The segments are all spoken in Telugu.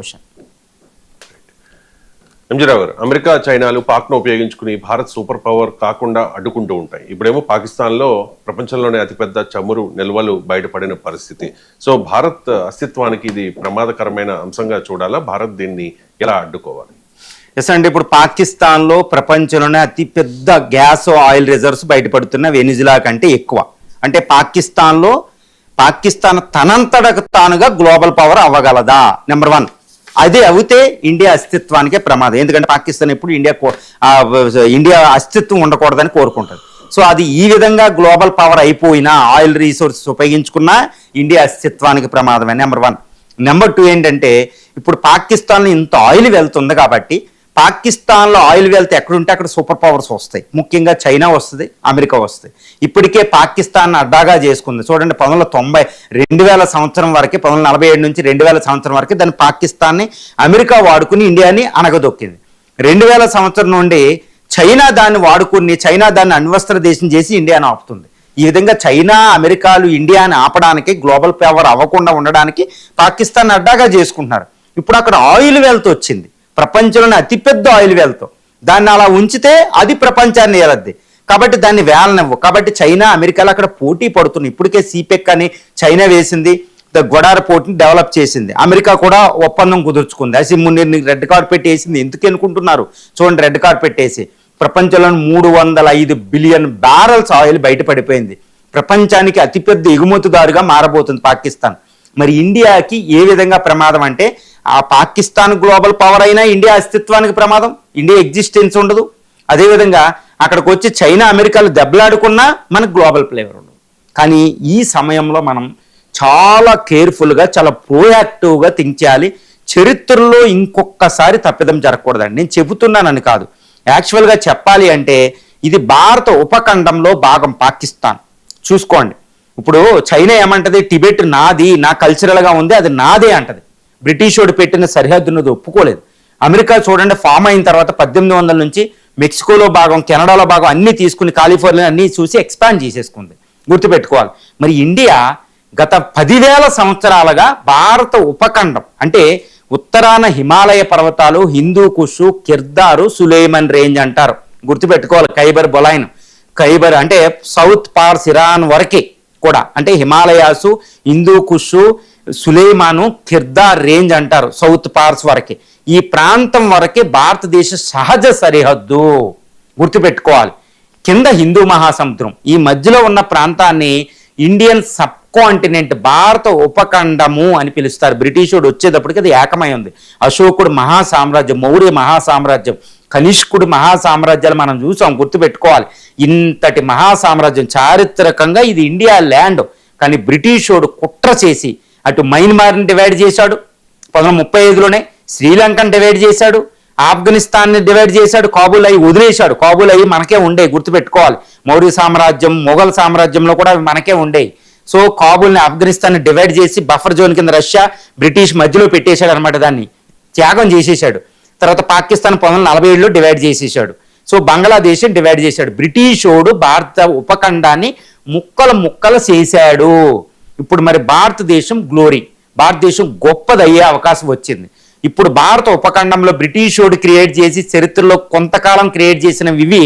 క్వశ్చన్. ఎంజీరావు గారు, అమెరికా చైనాలు పాక్ను ఉపయోగించుకుని భారత్ సూపర్ పవర్ కాకుండా అడ్డుకుంటూ ఉంటాయి. ఇప్పుడేమో పాకిస్తాన్లో ప్రపంచంలోనే అతిపెద్ద చమురు నిల్వలు బయటపడిన పరిస్థితి. సో భారత్ అస్తిత్వానికి ఇది ప్రమాదకరమైన అంశంగా చూడాలా? భారత్ దీన్ని ఎలా అడ్డుకోవాలి? ఎస్ అండి, ఇప్పుడు పాకిస్తాన్లో ప్రపంచంలోనే అతిపెద్ద గ్యాస్ ఆయిల్ రిజర్వ్స్ బయటపడుతున్న వెనిజులా కంటే ఎక్కువ. అంటే పాకిస్తాన్ తనంతటకు తానుగా గ్లోబల్ పవర్ అవ్వగలదా? నెంబర్ 1. అదే అవుతే ఇండియా అస్తిత్వానికే ప్రమాదం. ఎందుకంటే పాకిస్తాన్ ఎప్పుడు ఇండియా అస్తిత్వం ఉండకూడదని కోరుకుంటుంది. సో అది ఈ విధంగా గ్లోబల్ పవర్ అయిపోయినా ఆయిల్ రీసోర్సెస్ ఉపయోగించుకున్నా ఇండియా అస్తిత్వానికి ప్రమాదమే. నెంబర్ 1. నెంబర్ 2 ఏంటంటే ఇప్పుడు పాకిస్తాన్లో ఇంత ఆయిల్ వెళ్తుంది కాబట్టి పాకిస్తాన్లో ఆయిల్ వెళ్తే ఎక్కడుంటే అక్కడ సూపర్ పవర్స్ వస్తాయి. ముఖ్యంగా చైనా వస్తుంది, అమెరికా వస్తుంది. ఇప్పటికే పాకిస్తాన్ అడ్డాగా చేసుకుంది. చూడండి, 2000 సంవత్సరం వరకు 1947 నుంచి 2000 సంవత్సరం వరకు దాన్ని పాకిస్తాన్ని అమెరికా వాడుకుని ఇండియాని అనగదొక్కింది. 2000 సంవత్సరం నుండి చైనా దాన్ని వాడుకుని చైనా దాన్ని అణ్వస్త్ర దేశం చేసి ఇండియాను ఆపుతుంది. ఈ విధంగా చైనా అమెరికాలు ఇండియాని ఆపడానికి, గ్లోబల్ పవర్ అవ్వకుండా ఉండడానికి పాకిస్తాన్ అడ్డాగా చేసుకుంటున్నారు. ఇప్పుడు అక్కడ ఆయిల్ వెల్త్ వచ్చింది, ప్రపంచంలోనే అతిపెద్ద ఆయిల్ వెల్త్. దాన్ని అలా ఉంచితే అది ప్రపంచాన్ని ఏలద్ది. కాబట్టి దాన్ని వేలనివ్వు. కాబట్టి చైనా అమెరికాలో అక్కడ పోటీ పడుతుంది. ఇప్పటికే సిపెక్ అని చైనా వేసింది, గొడార పోటీని డెవలప్ చేసింది. అమెరికా కూడా ఒప్పందం కుదుర్చుకుంది. అసిమున్నీర్ని రెడ్ కార్పెట్ వేసింది. ఎందుకు అనుకుంటున్నారు? చూడండి, రెడ్ కార్పెట్ వేసి ప్రపంచంలోని 305 బిలియన్ బ్యారల్స్ ఆయిల్ బయటపడిపోయింది. ప్రపంచానికి అతిపెద్ద ఎగుమతిదారుగా మారబోతుంది పాకిస్తాన్. మరి ఇండియాకి ఏ విధంగా ప్రమాదం అంటే ఆ పాకిస్తాన్ గ్లోబల్ పవర్ అయినా ఇండియా అస్తిత్వానికి ప్రమాదం, ఇండియా ఎగ్జిస్టెన్స్ ఉండదు. అదేవిధంగా అక్కడికి వచ్చి చైనా అమెరికాలు దెబ్బలాడుకున్నా మనకు గ్లోబల్ ఫ్లేవర్ ఉండదు. కానీ ఈ సమయంలో మనం చాలా కేర్ఫుల్గా, చాలా ప్రోయాక్టివ్గా థింక్ చేయాలి. చరిత్రలో ఇంకొకసారి తప్పిదం జరగకూడదండి. నేను చెబుతున్నానని కాదు, యాక్చువల్గా చెప్పాలి అంటే ఇది భారత ఉపఖండంలో భాగం పాకిస్తాన్. చూసుకోండి, ఇప్పుడు చైనా ఏమంటది? టిబెట్ నాది, నా కల్చరల్గా ఉంది, అది నాదే అంటది. బ్రిటిష్ వాడు పెట్టిన సరిహద్దును ఒప్పుకోలేదు. అమెరికా చూడండి, ఫామ్ అయిన తర్వాత 1800 నుంచి మెక్సికోలో భాగం, కెనడాలో భాగం అన్నీ తీసుకుని కాలిఫోర్నియా అన్నీ చూసి ఎక్స్పాండ్ చేసేసుకుంది. గుర్తుపెట్టుకోవాలి. మరి ఇండియా గత 10,000 సంవత్సరాలుగా భారత ఉపఖండం అంటే ఉత్తరాన హిమాలయ పర్వతాలు, హిందూ కుషు, కిర్దారు, సులేమన్ రేంజ్ అంటారు. గుర్తుపెట్టుకోవాలి. ఖైబర్ అంటే సౌత్ పార్స్ ఇరాన్ వరకే కూడా, అంటే హిమాలయాసు, హిందూ కుషు, సులేమాను, కిర్దార్ రేంజ్ అంటారు సౌత్ పార్స్ వరకే. ఈ ప్రాంతం వరకే భారతదేశ సహజ సరిహద్దు. గుర్తుపెట్టుకోవాలి. కింద హిందూ మహాసముద్రం, ఈ మధ్యలో ఉన్న ప్రాంతాన్ని ఇండియన్ సబ్ కాంటినెంట్, భారత ఉపఖండము అని పిలుస్తారు. బ్రిటిషుడు వచ్చేటప్పటికి అది ఏకమై ఉంది. అశోకుడు మహాసామ్రాజ్యం, మౌర్య మహాసామ్రాజ్యం, కనిష్కుడు మహాసామ్రాజ్యాలు మనం చూసాం. గుర్తుపెట్టుకోవాలి. ఇంతటి మహాసామ్రాజ్యం చారిత్రకంగా ఇది ఇండియా ల్యాండ్. కానీ బ్రిటిషుడు కుట్ర చేసి అటు మయన్మార్ని డివైడ్ చేశాడు 1935లోనే, శ్రీలంకను డివైడ్ చేశాడు, ఆఫ్ఘనిస్తాన్ని డివైడ్ చేశాడు, కాబూల్ అయ్యి వదిలేశాడు. కాబూల్ అయ్యి మనకే ఉండే. గుర్తుపెట్టుకోవాలి. మౌర్య సామ్రాజ్యం, మొఘల్ సామ్రాజ్యంలో కూడా మనకే ఉండే. సో కాబూల్ని, ఆఫ్ఘనిస్తాన్ని డివైడ్ చేసి బఫర్ జోన్ కింద రష్యా, బ్రిటిష్ మధ్యలో పెట్టేశాడు అనమాట. దాన్ని త్యాగం చేసేశాడు. తర్వాత పాకిస్తాన్ 1947లో డివైడ్ చేసేసాడు. సో బంగ్లాదేశ్ డివైడ్ చేశాడు. బ్రిటిషోడు భారత ఉపఖండాన్ని ముక్కలు చేశాడు. ఇప్పుడు మరి భారతదేశం గ్లోరీ, భారతదేశం గొప్పదయ్యే అవకాశం వచ్చింది. ఇప్పుడు భారత ఉపఖండంలో బ్రిటిషోడు క్రియేట్ చేసి చరిత్రలో కొంతకాలం క్రియేట్ చేసినవి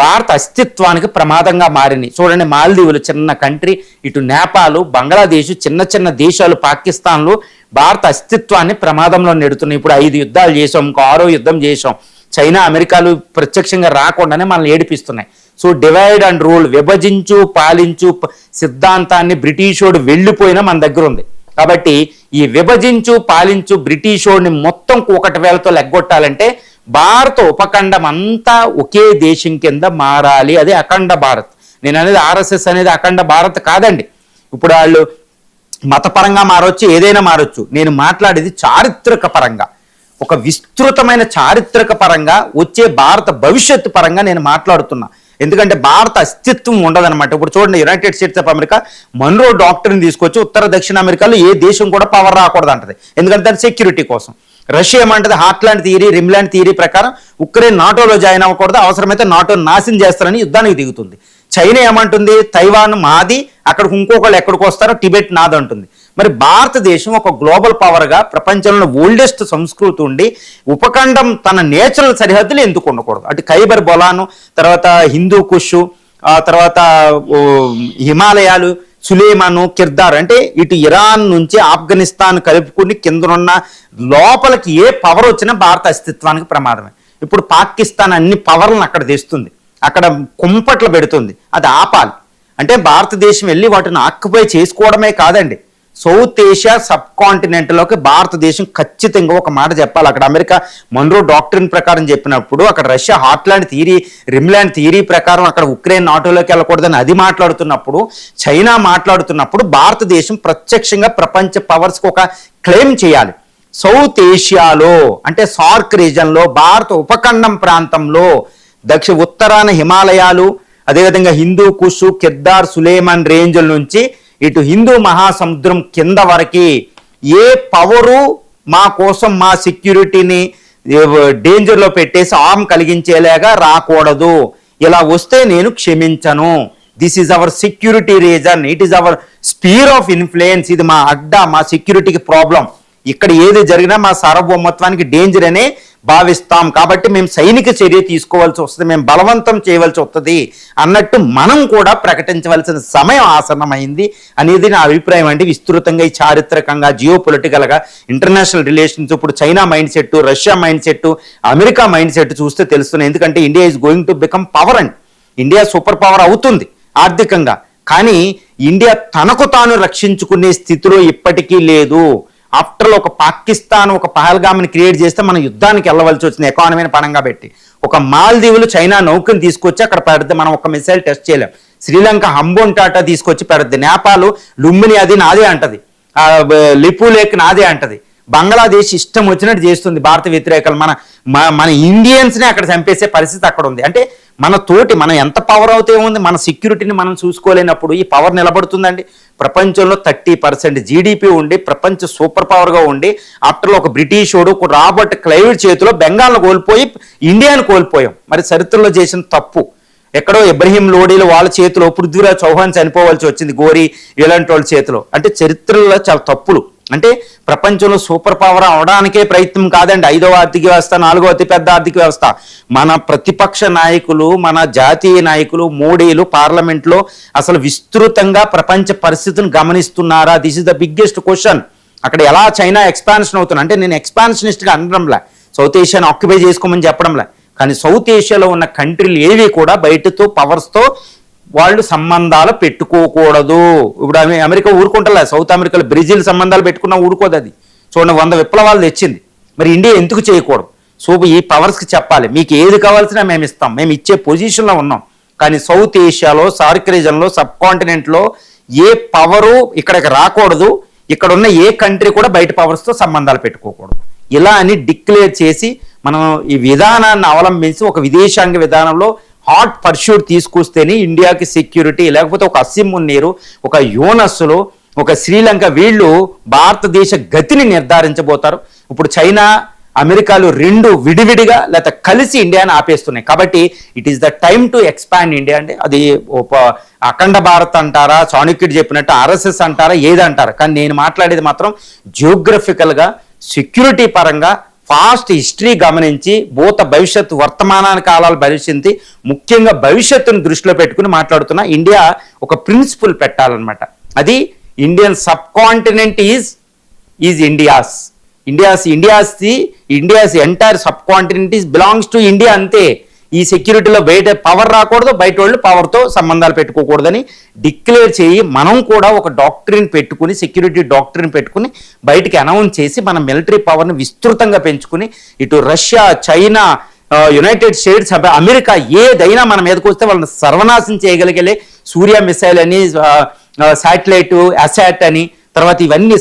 భారత అస్తిత్వానికి ప్రమాదంగా మారినాయి. చూడండి, మాల్దీవులు చిన్న కంట్రీ, ఇటు నేపాల్, బంగ్లాదేశ్ చిన్న దేశాలు పాకిస్తాన్లు భారత అస్తిత్వాన్ని ప్రమాదంలో నెడుతున్నాయి. ఇప్పుడు 5 యుద్ధాలు చేసాం, ఇంకో 6వ యుద్ధం చేసాం. చైనా అమెరికాలు ప్రత్యక్షంగా రాకుండానే మనల్ని ఏడిపిస్తున్నాయి. సో డివైడ్ అండ్ రూల్, విభజించు పాలించు సిద్ధాంతాన్ని బ్రిటిషోడు వెళ్ళిపోయినా మన దగ్గర ఉంది. కాబట్టి ఈ విభజించు పాలించు బ్రిటిషోడిని మొత్తం కూకటి వేలతో లెగ్గొట్టాలంటే భారత ఉపఖండం అంతా ఒకే దేశం కింద మారాలి. అది అఖండ భారత్. నేను అనేది ఆర్ఎస్ఎస్ అనేది అఖండ భారత్ కాదండి. ఇప్పుడు వాళ్ళు మతపరంగా మారొచ్చు, ఏదైనా మారొచ్చు. నేను మాట్లాడేది చారిత్రక పరంగా, ఒక విస్తృతమైన చారిత్రక పరంగా వచ్చే భారత భవిష్యత్తు పరంగా నేను మాట్లాడుతున్నా. ఎందుకంటే భారత అస్తిత్వం ఉండదన్నమాట. ఇప్పుడు చూడండి, United States of America Monroe డాక్టర్ని తీసుకొచ్చి ఉత్తర దక్షిణ అమెరికాలో ఏ దేశం కూడా పవర్ రాకూడదు అంటది. ఎందుకంటే దాని సెక్యూరిటీ కోసం. రష్యా ఏమంటది? హార్ట్లాండ్ థియరీ, రిమ్లాండ్ థియరీ ప్రకారం ఉక్రెయిన్ నాటోలో జాయిన్ అవ్వకూడదు, అవసరమైతే నాటో నాశనం చేస్తారని యుద్ధానికి దిగుతుంది. చైనా ఏమంటుంది? తైవాన్ మాది, అక్కడికి ఇంకొకళ్ళు ఎక్కడికి వస్తారో టిబెట్ నాది అంటుంది. మరి భారతదేశం ఒక గ్లోబల్ పవర్గా ప్రపంచంలో ఓల్డెస్ట్ సంస్కృతి ఉండి ఉపఖండం తన నేచురల్ సరిహద్దులు ఎందుకు ఉండకూడదు? అటు ఖైబర్ బొలాను, తర్వాత హిందూ కుష్, తర్వాత హిమాలయాలు, సులేమాను, కిర్దార్, అంటే ఇటు ఇరాన్ నుంచి ఆఫ్ఘనిస్తాన్ కలుపుకుని కిందనున్న లోపలికి ఏ పవర్ వచ్చినా భారత అస్తిత్వానికి ప్రమాదమే. ఇప్పుడు పాకిస్తాన్ అన్ని పవర్లను అక్కడ తెస్తుంది, అక్కడ కుంపట్లు పెడుతుంది. అది ఆపాలి. అంటే భారతదేశం వెళ్ళి వాటిని ఆక్యుపై చేసుకోవడమే కాదండి, సౌత్ ఏషియా సబ్ కాంటినెంట్లోకి భారతదేశం ఖచ్చితంగా ఒక మాట చెప్పాలి. అక్కడ అమెరికా మన్రో డాక్ట్రిన్ ప్రకారం చెప్పినప్పుడు, అక్కడ రష్యా హార్ట్లాండ్ థియరీ, రిమ్లాండ్ థియరీ ప్రకారం అక్కడ ఉక్రెయిన్ నాటోలోకి వెళ్ళకూడదని అది మాట్లాడుతున్నప్పుడు, చైనా మాట్లాడుతున్నప్పుడు భారతదేశం ప్రత్యక్షంగా ప్రపంచ పవర్స్కి ఒక క్లెయిమ్ చేయాలి. సౌత్ ఏషియాలో అంటే సార్క్ రీజన్లో, భారత ఉపఖండం ప్రాంతంలో ఉత్తరాన హిమాలయాలు, అదేవిధంగా హిందూ కుష్, కిర్దార్, సులేమాన్ రేంజ్ల నుంచి ఇటు హిందూ మహాసముద్రం కింద వరకు ఏ పవరు మా కోసం మా సెక్యూరిటీని డేంజర్లో పెట్టేసి ఆర్మ్ కలిగించేలాగా రాకూడదు. ఇలా వస్తే నేను క్షమించను. This is our security reason, it is our sphere of influence. ఇది మా అడ్డా, మా సెక్యూరిటీకి ప్రాబ్లం. ఇక్కడ ఏది జరిగినా మా సార్వభౌమత్వానికి డేంజర్ అనే భావిస్తాం. కాబట్టి మేము సైనిక చర్య తీసుకోవాల్సి వస్తుంది, మేము బలవంతం చేయవలసి వస్తుంది అన్నట్టు మనం కూడా ప్రకటించవలసిన సమయం ఆసన్నమైంది అనేది నా అభిప్రాయం అండి. విస్తృతంగా ఈ చారిత్రకంగా, జియో పొలిటికల్గా, ఇంటర్నేషనల్ రిలేషన్స్, ఇప్పుడు China mind set, Russia mind set, America mind set చూస్తే తెలుస్తున్నాయి. ఎందుకంటే India is going to become power and India super power అవుతుంది ఆర్థికంగా. కానీ ఇండియా తనకు తాను రక్షించుకునే స్థితిలో ఇప్పటికీ లేదు. ఆఫ్టర్ ఒక పాకిస్తాన్ ఒక పహల్గామ్ని క్రియేట్ చేస్తే మనం యుద్ధానికి వెళ్ళవలసి వచ్చింది ఎకానమీని పణంగా పెట్టి. ఒక మాల్దీవులు చైనా నౌకను తీసుకొచ్చి అక్కడ పెడితే మనం ఒక మిసైల్ టెస్ట్ చేయలేం. శ్రీలంక హంబోన్-టాటా తీసుకొచ్చి పెడితే, నేపాల్ లుంబిని అది నాదే అంటది, లిపు లేక్ నాదే అంటది. బంగ్లాదేశ్ ఇష్టం వచ్చినట్టు చేస్తుంది భారత వ్యతిరేకలు. మన ఇండియన్స్ని అక్కడ చంపేసే పరిస్థితి అక్కడ ఉంది. అంటే మనం ఎంత పవర్ అవుతే ఉంది, మన సెక్యూరిటీని మనం చూసుకోలేనప్పుడు ఈ పవర్ నిలబడుతుందండి. ప్రపంచంలో 30% జీడిపి ఉండి ప్రపంచ సూపర్ పవర్గా ఉండి ఆఫ్టర్లో ఒక బ్రిటిష్ వాడు రాబర్ట్ క్లైవ్ చేతిలో బెంగాల్ను కోల్పోయి ఇండియాను కోల్పోయాం. మరి చరిత్రలో చేసిన తప్పు ఎక్కడో ఇబ్రహీం లోడీలు వాళ్ళ చేతిలో, పృథ్వీరాజ్ చౌహాన్ చనిపోవాల్సి వచ్చింది గోరీ ఇలాంటి వాళ్ళ చేతిలో. అంటే చరిత్రలో చాలా తప్పులు. అంటే ప్రపంచంలో సూపర్ పవర్ అవడానికే ప్రయత్నం కాదండి 5వ ఆర్థిక వ్యవస్థ, 4వ అతిపెద్ద ఆర్థిక వ్యవస్థ. మన ప్రతిపక్ష నాయకులు, మన జాతీయ నాయకులు, మోడీలు పార్లమెంట్లో అసలు విస్తృతంగా ప్రపంచ పరిస్థితిని గమనిస్తున్నారా? This is the biggest question. అక్కడ ఎలా చైనా ఎక్స్పాన్షన్ అవుతుంది అంటే, నేను ఎక్స్పాన్షనిస్ట్గా అనడంలే, సౌత్ ఏషియాని ఆక్యుపై చేసుకోమని చెప్పడంలే. కానీ సౌత్ ఏషియాలో ఉన్న కంట్రీలు ఏవి కూడా బయటతో పవర్స్తో వాళ్ళు సంబంధాలు పెట్టుకోకూడదు. ఇప్పుడు అమెరికా ఊరుకుంటలే, సౌత్ అమెరికాలో బ్రెజిల్ సంబంధాలు పెట్టుకున్నా ఊరుకోదు. అది చూడండి 100 విప్లవాలు తెచ్చింది. మరి ఇండియా ఎందుకు చేయకూడదు? సో ఈ పవర్స్కి చెప్పాలి, మీకు ఏది కావాల్సినా మేము ఇస్తాం, మేము ఇచ్చే పొజిషన్లో ఉన్నాం. కానీ సౌత్ ఏషియాలో, సార్క్ రీజన్లో, సబ్ కాంటినెంట్లో ఏ పవరు ఇక్కడికి రాకూడదు, ఇక్కడ ఉన్న ఏ కంట్రీ కూడా బయట పవర్స్తో సంబంధాలు పెట్టుకోకూడదు. ఇలా అని డిక్లేర్ చేసి మనం ఈ విధానాన్ని అవలంబించి ఒక విదేశాంగ విధానంలో హాట్ పర్ష్యూట్ తీసుకొస్తేనే ఇండియాకి సెక్యూరిటీ. లేకపోతే ఒక అసిమ్ మున్నీరు, ఒక యూనస్లు, ఒక శ్రీలంక వీళ్ళు భారతదేశ గతిని నిర్ధారించబోతారు. ఇప్పుడు చైనా, అమెరికాలు రెండు విడివిడిగా లేదా కలిసి ఇండియాని ఆపేస్తున్నాయి. కాబట్టి it is the time to expand India. అంటే అది అఖండ భారత్ అంటారా, చాణక్యుడు చెప్పినట్టు ఆర్ఎస్ఎస్ అంటారా, ఏదంటారా? కానీ నేను మాట్లాడేది మాత్రం జియోగ్రఫికల్గా, సెక్యూరిటీ పరంగా, ఫాస్ట్ హిస్టరీ గమనించి, భూత భవిష్యత్తు వర్తమానాన్ని కాలాలు పరిశీలించి, ముఖ్యంగా భవిష్యత్తును దృష్టిలో పెట్టుకుని మాట్లాడుతున్నా. ఇండియా ఒక ప్రిన్సిపల్ పెట్టాలన్నమాట. అది Indian sub continent is India's entire sub continent belongs to India. అంతే. ఈ సెక్యూరిటీలో బయట పవర్ రాకూడదు, బయట వాళ్ళు పవర్తో సంబంధాలు పెట్టుకోకూడదని డిక్లేర్ చేయి. మనం కూడా ఒక డాక్టరీని పెట్టుకుని, సెక్యూరిటీ డాక్టరీని పెట్టుకుని బయటికి అనౌన్స్ చేసి మన మిలిటరీ పవర్ని విస్తృతంగా పెంచుకుని, ఇటు Russia, China, United states, America ఏదైనా మన మీదకి వస్తే వాళ్ళని సర్వనాశం చేయగలిగే సూర్య మిసైల్ అని, శాటిలైట్ అసాట్ అని, తర్వాత ఇవన్నీ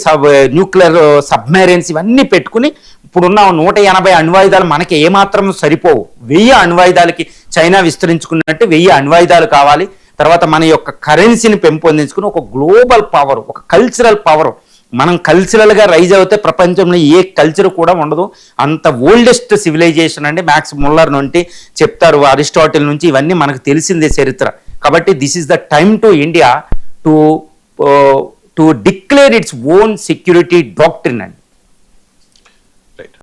న్యూక్లియర్ సబ్మెరైన్స్ ఇవన్నీ పెట్టుకుని, ఇప్పుడున్న 180 అణ్వాయుధాలు మనకి ఏమాత్రం సరిపోవు. 1000 అణ్వాయుధాలకి చైనా విస్తరించుకున్నట్టు 1000 అణ్వాయుధాలు కావాలి. తర్వాత మన యొక్క కరెన్సీని పెంపొందించుకుని ఒక గ్లోబల్ పవర్, ఒక కల్చరల్ పవర్, మనం కల్చరల్గా రైజ్ అవుతే ప్రపంచంలో ఏ కల్చర్ కూడా ఉండదు. అంత ఓల్డెస్ట్ సివిలైజేషన్ అండి. మ్యాక్స్ ముల్లర్ నుండి చెప్తారు, అరిస్టాటిల్ నుంచి, ఇవన్నీ మనకు తెలిసిందే చరిత్ర. కాబట్టి this is the time to India to to declare its own security doctrine అండి.